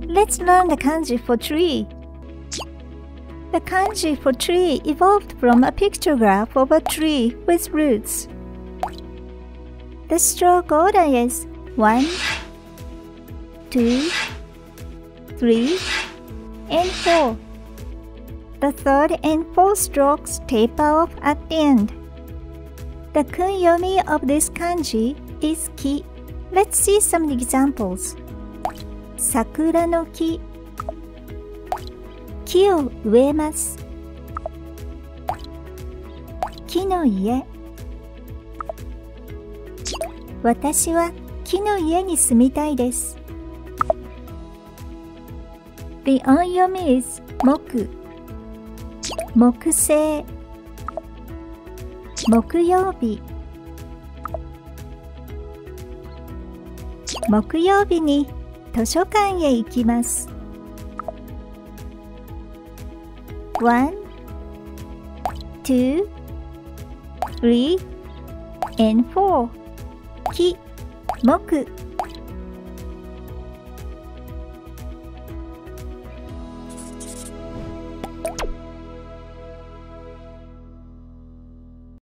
Let's learn the kanji for tree. The kanji for tree evolved from a pictograph of a tree with roots. The stroke order is 1, 2, 3, and 4. The third and fourth strokes taper off at the end. The kun-yomi of this kanji is ki. Let's see some examples. Sakura no ki. 木を植えます。木の家。私は木の家に住みたいです。The on-yomi is MOKU。木星。木曜日。木曜日に図書館へ行きます。1, 2, 3, and 4. 木、木。